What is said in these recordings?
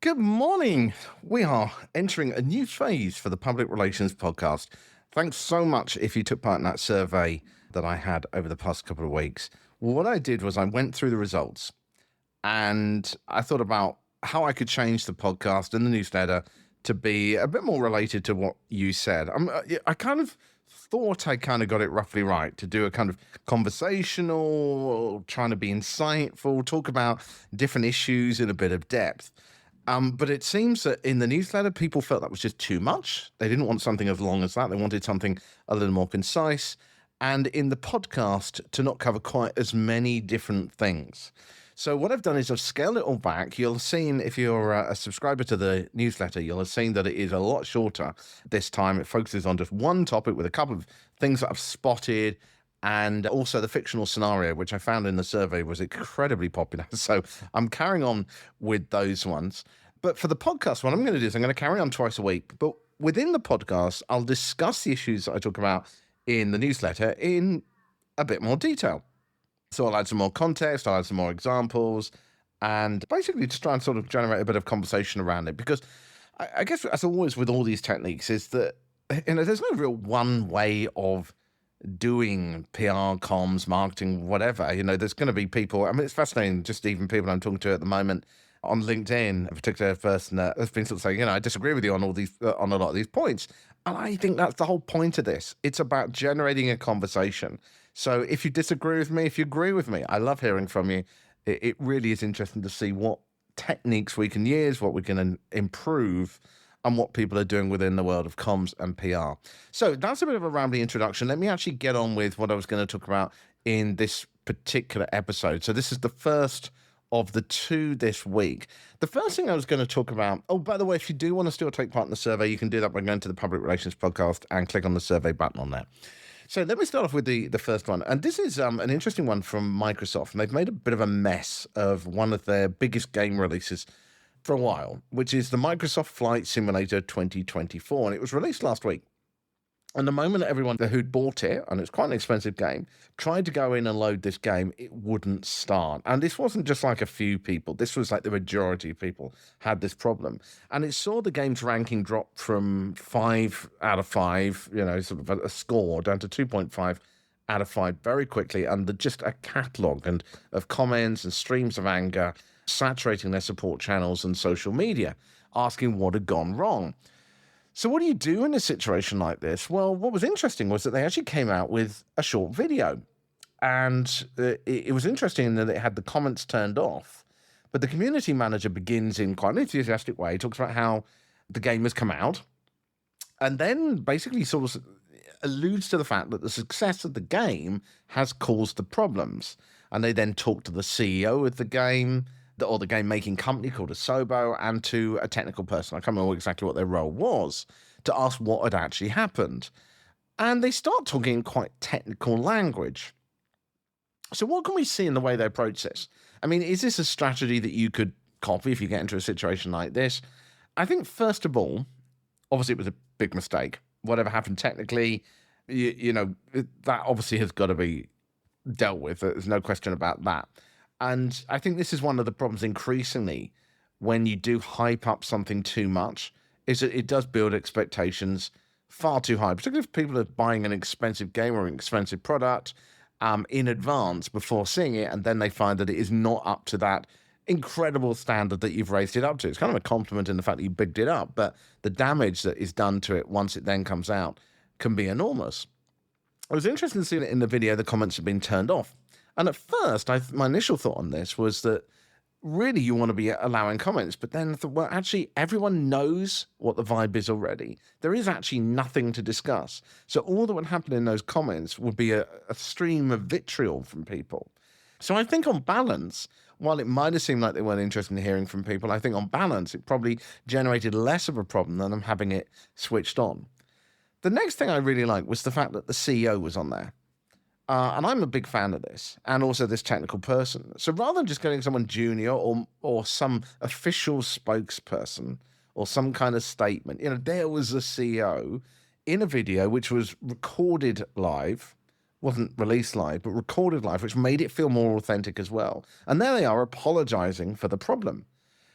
Good morning. We are entering a new phase for the Public Relations podcast. Thanks so much if you took part in that survey that I had over the past couple of weeks. Well, what I did was I went through the results and I thought about how I could change the podcast and the newsletter to be a bit more related to what you said. I kind of thought I kind of got it roughly right to do a kind of conversational, trying to be insightful, talk about different issues in a bit of depth. But it seems that in the newsletter, people felt that was just too much. They didn't want something as long as that. They wanted something a little more concise. And in the podcast, to not cover quite as many different things. So what I've done is I've scaled it all back. You'll have seen, if you're a subscriber to the newsletter, you'll have seen that it is a lot shorter this time. It focuses on just one topic with a couple of things that I've spotted. And also the fictional scenario, which I found in the survey was incredibly popular. So I'm carrying on with those ones. But for the podcast, what I'm going to do is I'm going to carry on twice a week. But within the podcast, I'll discuss the issues that I talk about in the newsletter in a bit more detail. So I'll add some more context, I'll add some more examples, and basically just try and sort of generate a bit of conversation around it. Because I guess, as always with all these techniques, is that, there's no real one way of doing PR, comms, marketing, whatever. There's going to be people. I mean, it's fascinating, just even people I'm talking to at the moment on LinkedIn, a particular person that has been sort of saying, I disagree with you on all these, on a lot of these points. And I think that's the whole point of this. It's about generating a conversation. So if you disagree with me, if you agree with me, I love hearing from you. It really is interesting to see what techniques we can use, what we can improve, and what people are doing within the world of comms and PR. So that's a bit of a rambling introduction. Let me actually get on with what I was going to talk about in this particular episode. So this is the first of the two this week. The first thing I was going to talk about, by the way, if you do want to still take part in the survey, you can do that by going to the Public Relations podcast and click on the survey button on there. So let me start off with the first one. And this is an interesting one from Microsoft. And they've made a bit of a mess of one of their biggest game releases for a while, which is the Microsoft Flight Simulator 2024. And it was released last week. And the moment that everyone who'd bought it, and it's quite an expensive game, tried to go in and load this game, it wouldn't start. And this wasn't just like a few people. This was like the majority of people had this problem. And it saw the game's ranking drop from 5 out of 5, sort of a score, down to 2.5 out of 5 very quickly. And just a catalogue of comments and streams of anger saturating their support channels and social media, asking what had gone wrong. So what do you do in a situation like this? Well, what was interesting was that they actually came out with a short video. And it was interesting in that it had the comments turned off. But the community manager begins in quite an enthusiastic way, talks about how the game has come out, and then basically sort of alludes to the fact that the success of the game has caused the problems. And they then talk to the CEO of the game, or the game-making company called Asobo, and to a technical person, I can't remember exactly what their role was, to ask what had actually happened. And they start talking in quite technical language. So what can we see in the way they approach this? I mean, is this a strategy that you could copy if you get into a situation like this? I think, first of all, obviously it was a big mistake. Whatever happened technically, that obviously has got to be dealt with. There's no question about that. And I think this is one of the problems increasingly when you do hype up something too much, is that it does build expectations far too high, particularly if people are buying an expensive game or an expensive product in advance before seeing it, and then they find that it is not up to that incredible standard that you've raised it up to. It's kind of a compliment in the fact that you bigged it up, but the damage that is done to it once it then comes out can be enormous. It was interesting to see that in the video the comments have been turned off. And at first, my initial thought on this was that really you want to be allowing comments, but then I thought, well, actually, everyone knows what the vibe is already. There is actually nothing to discuss. So all that would happen in those comments would be a stream of vitriol from people. So I think on balance, while it might have seemed like they weren't interested in hearing from people, I think on balance, it probably generated less of a problem than them having it switched on. The next thing I really liked was the fact that the CEO was on there. And I'm a big fan of this, and also this technical person. So rather than just getting someone junior or some official spokesperson or some kind of statement, there was a CEO in a video which was recorded live, wasn't released live, but recorded live, which made it feel more authentic as well. And there they are apologizing for the problem.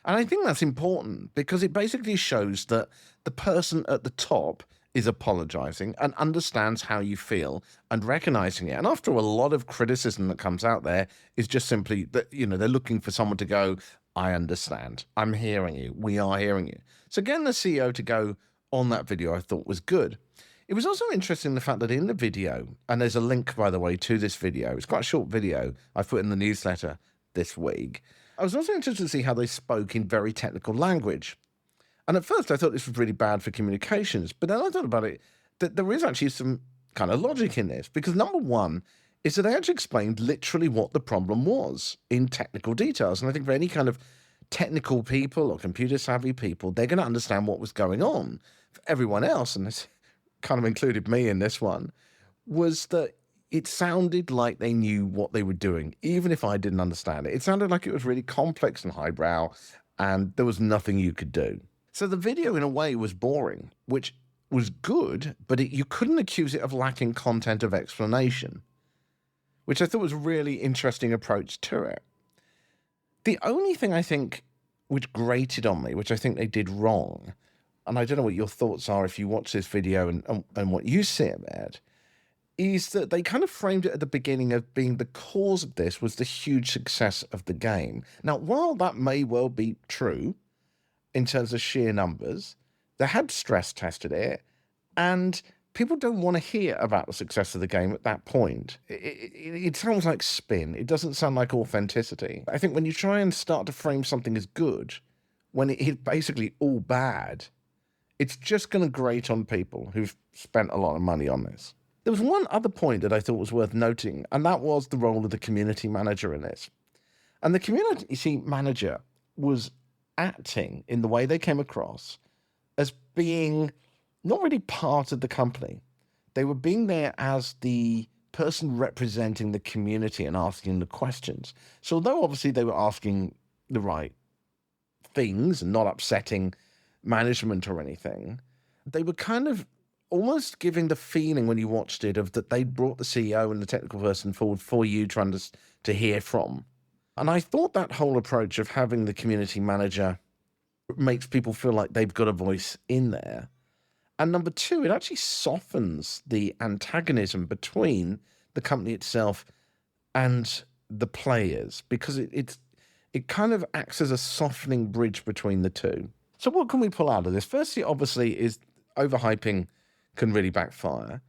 And I think that's important because it basically shows that the person at the top is apologizing and understands how you feel and recognizing it. And after a lot of criticism that comes out there is just simply that, they're looking for someone to go, I understand. I'm hearing you. We are hearing you. So getting the CEO to go on that video, I thought was good. It was also interesting the fact that in the video, and there's a link, by the way, to this video. It's quite a short video I put in the newsletter this week. I was also interested to see how they spoke in very technical language. And at first I thought this was really bad for communications, but then I thought about it, that there is actually some kind of logic in this, because number one is that they actually explained literally what the problem was in technical details. And I think for any kind of technical people or computer savvy people, they're going to understand what was going on. For everyone else, and this kind of included me in this one, was that it sounded like they knew what they were doing, even if I didn't understand it. It sounded like it was really complex and highbrow, and there was nothing you could do. So the video, in a way, was boring, which was good, but you couldn't accuse it of lacking content of explanation, which I thought was a really interesting approach to it. The only thing I think which grated on me, which I think they did wrong, and I don't know what your thoughts are if you watch this video and what you see about, is that they kind of framed it at the beginning of being the cause of this was the huge success of the game. Now, while that may well be true in terms of sheer numbers, they had stress tested it, and people don't want to hear about the success of the game at that point. It sounds like spin. It doesn't sound like authenticity. I think when you try and start to frame something as good, when it is basically all bad, it's just going to grate on people who've spent a lot of money on this. There was one other point that I thought was worth noting, and that was the role of the community manager in this. And the community manager was acting in the way they came across as being not really part of the company. They were being there as the person representing the community and asking the questions. So although obviously they were asking the right things and not upsetting management or anything, they were kind of almost giving the feeling when you watched it of that they brought the CEO and the technical person forward for you to hear from. And I thought that whole approach of having the community manager makes people feel like they've got a voice in there. And number two, it actually softens the antagonism between the company itself and the players, because it kind of acts as a softening bridge between the two. So what can we pull out of this? Firstly, obviously, is overhyping can really backfire.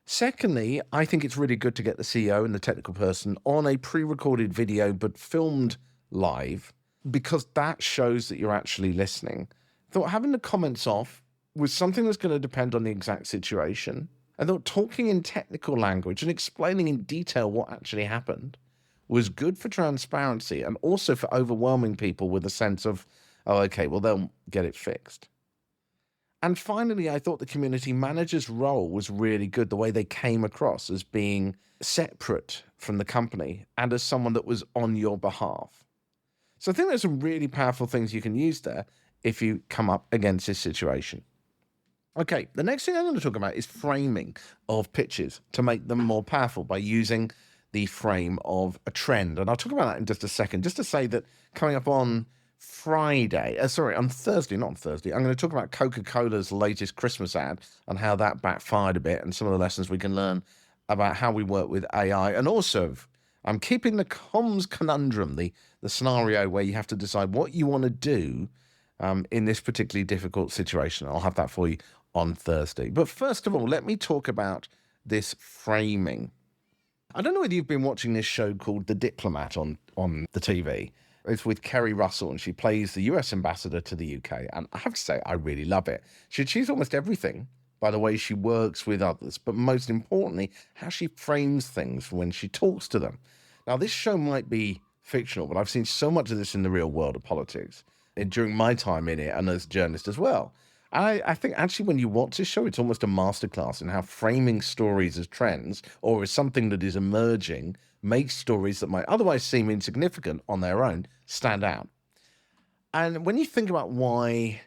Secondly, I think it's really good to get the CEO and the technical person on a pre-recorded video but filmed live, because that shows that you're actually listening. I thought having the comments off was something that's going to depend on the exact situation. I thought talking in technical language and explaining in detail what actually happened was good for transparency and also for overwhelming people with a sense of, oh, okay, well, they'll get it fixed. And finally, I thought the community manager's role was really good, the way they came across as being separate from the company and as someone that was on your behalf. So I think there's some really powerful things you can use there if you come up against this situation. Okay, the next thing I'm going to talk about is framing of pitches to make them more powerful by using the frame of a trend. And I'll talk about that in just a second, just to say that coming up on on Thursday, not on Thursday, I'm going to talk about Coca-Cola's latest Christmas ad and how that backfired a bit and some of the lessons we can learn about how we work with AI. And also, I'm keeping the comms conundrum, the scenario where you have to decide what you want to do in this particularly difficult situation. I'll have that for you on Thursday. But first of all, let me talk about this framing. I don't know whether you've been watching this show called The Diplomat on the TV. It's with Kerry Russell, and she plays the US ambassador to the UK. And I have to say, I really love it. She achieves almost everything by the way she works with others, but most importantly, how she frames things when she talks to them. Now, this show might be fictional, but I've seen so much of this in the real world of politics during my time in it and as a journalist as well. And I think actually when you watch this show, it's almost a masterclass in how framing stories as trends or as something that is emerging makes stories that might otherwise seem insignificant on their own stand out. And when you think about why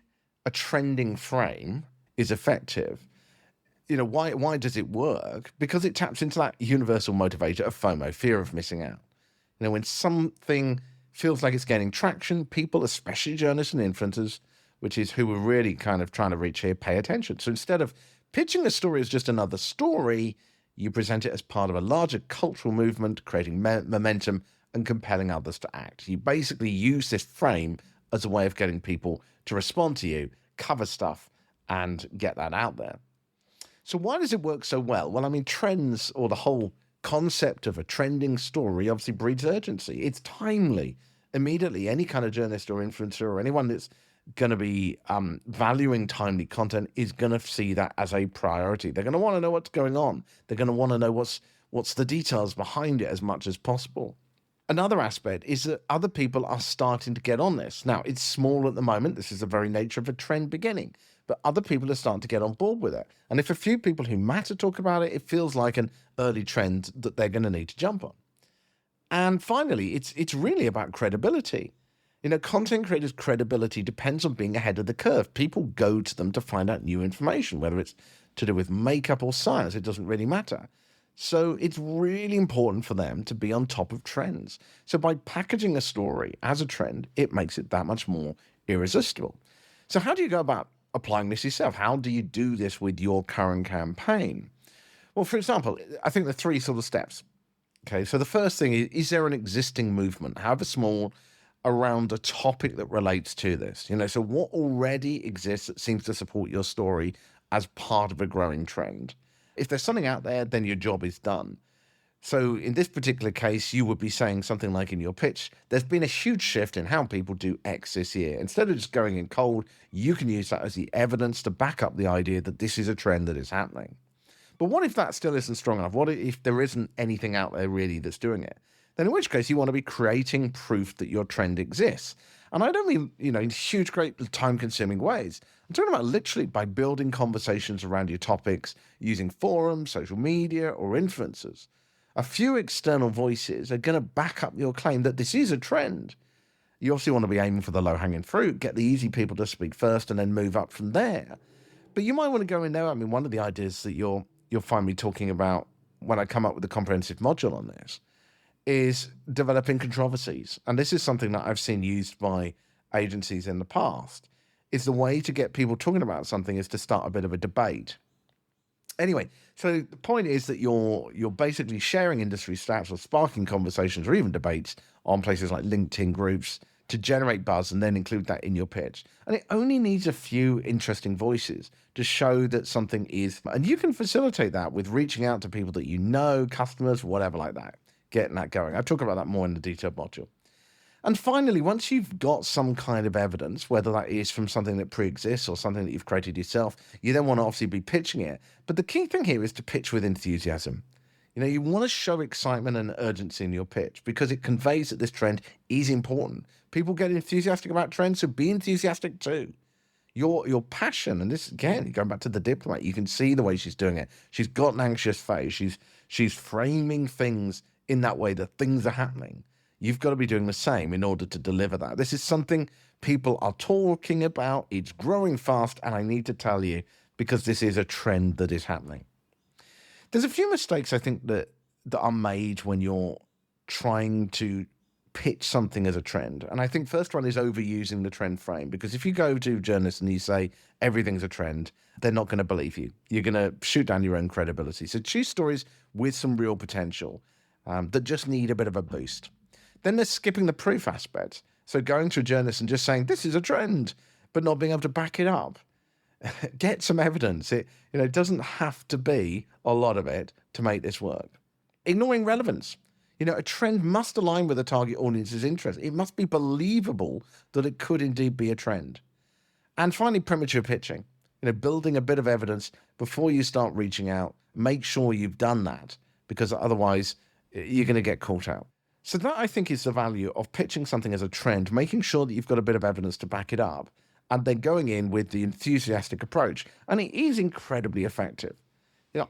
a trending frame is effective, why does it work? Because it taps into that universal motivator of FOMO, fear of missing out. When something feels like it's gaining traction, people, especially journalists and influencers, which is who we're really kind of trying to reach here, pay attention. So instead of pitching a story as just another story, you present it as part of a larger cultural movement, creating momentum and compelling others to act. You basically use this frame as a way of getting people to respond to you, cover stuff, and get that out there. So why does it work so well? Well, I mean, trends, or the whole concept of a trending story, obviously breeds urgency. It's timely. Immediately, any kind of journalist or influencer or anyone that's going to be valuing timely content is going to see that as a priority. They're going to want to know what's going on. They're going to want to know what's the details behind it as much as possible. Another aspect is that other people are starting to get on this. Now, it's small at the moment. This is the very nature of a trend beginning. But other people are starting to get on board with it. And if a few people who matter talk about it, it feels like an early trend that they're going to need to jump on. And finally, it's really about credibility. Content creators' credibility depends on being ahead of the curve. People go to them to find out new information, whether it's to do with makeup or science, it doesn't really matter. So it's really important for them to be on top of trends. So by packaging a story as a trend, it makes it that much more irresistible. So how do you go about applying this yourself? How do you do this with your current campaign? Well, for example, I think there are three sort of steps. Okay, so the first thing is there an existing movement, however small, around a topic that relates to this? So what already exists that seems to support your story as part of a growing trend? If there's something out there, then your job is done. So in this particular case, you would be saying something like in your pitch, there's been a huge shift in how people do X this year. Instead of just going in cold, you can use that as the evidence to back up the idea that this is a trend that is happening. But what if that still isn't strong enough? What if there isn't anything out there really that's doing it? Then in which case you want to be creating proof that your trend exists. And I don't mean, in huge, great time-consuming ways. I'm talking about literally by building conversations around your topics, using forums, social media, or influencers. A few external voices are going to back up your claim that this is a trend. You obviously want to be aiming for the low-hanging fruit, get the easy people to speak first, and then move up from there. But you might want to go in there. I mean, one of the ideas that you'll find me talking about when I come up with a comprehensive module on this is developing controversies. And this is something that I've seen used by agencies in the past. Is the way to get people talking about something is to start a bit of a debate. Anyway, so the point is that you're basically sharing industry stats or sparking conversations or even debates on places like LinkedIn groups to generate buzz and then include that in your pitch. And it only needs a few interesting voices to show that something is, and you can facilitate that with reaching out to people that you know, customers, whatever like that, getting that going. I'll talk about that more in the detailed module. And finally, once you've got some kind of evidence, whether that is from something that pre-exists or something that you've created yourself, you then want to obviously be pitching it. But the key thing here is to pitch with enthusiasm. You want to show excitement and urgency in your pitch because it conveys that this trend is important. People get enthusiastic about trends, so be enthusiastic too. Your passion, and this again, going back to the diplomat, you can see the way she's doing it. She's got an anxious face. She's framing things in that way that things are happening. You've got to be doing the same in order to deliver that. This is something people are talking about. It's growing fast, and I need to tell you because this is a trend that is happening. There's a few mistakes I think that are made when you're trying to pitch something as a trend. And I think first one is overusing the trend frame, because if you go to journalists and you say everything's a trend, they're not going to believe you. You're going to shoot down your own credibility. So choose stories with some real potential that just need a bit of a boost. Then there's skipping the proof aspect. So going to a journalist and just saying, this is a trend, but not being able to back it up. Get some evidence. It doesn't have to be a lot of it to make this work. Ignoring relevance. A trend must align with the target audience's interest. It must be believable that it could indeed be a trend. And finally, premature pitching. Building a bit of evidence before you start reaching out. Make sure you've done that, because otherwise you're going to get caught out. So that, I think, is the value of pitching something as a trend, making sure that you've got a bit of evidence to back it up, and then going in with the enthusiastic approach. And it is incredibly effective.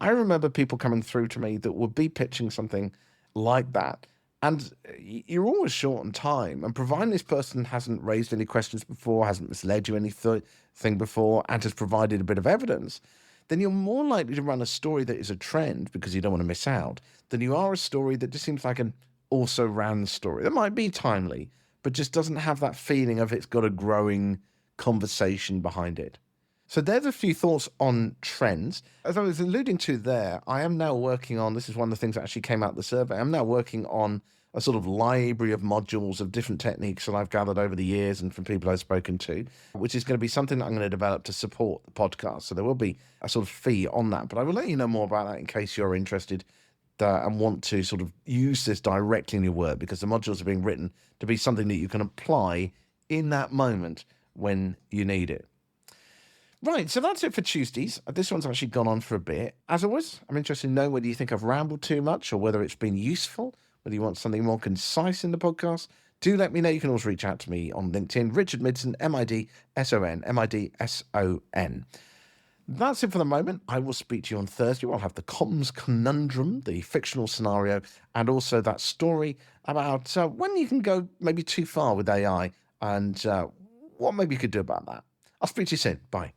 I remember people coming through to me that would be pitching something like that, and you're always short on time. And providing this person hasn't raised any questions before, hasn't misled you anything before, and has provided a bit of evidence, then you're more likely to run a story that is a trend because you don't want to miss out than you are a story that just seems like an also-ran story. That might be timely, but just doesn't have that feeling of it's got a growing conversation behind it. So there's a few thoughts on trends. As I was alluding to there, I am now working on, this is one of the things that actually came out of the survey, I'm now working on a sort of library of modules of different techniques that I've gathered over the years and from people I've spoken to, which is going to be something that I'm going to develop to support the podcast. So there will be a sort of fee on that, but I will let you know more about that in case you're interested and want to sort of use this directly in your work, because the modules are being written to be something that you can apply in that moment when you need it. Right, so that's it for Tuesdays. This one's actually gone on for a bit. As always, I'm interested to know whether you think I've rambled too much or whether it's been useful, whether you want something more concise in the podcast. Do let me know. You can always reach out to me on LinkedIn, Richard Midson, Midson, Midson. That's it for the moment. I will speak to you on Thursday. I'll have the comms conundrum, the fictional scenario, and also that story about when you can go maybe too far with AI and what maybe you could do about that. I'll speak to you soon. Bye.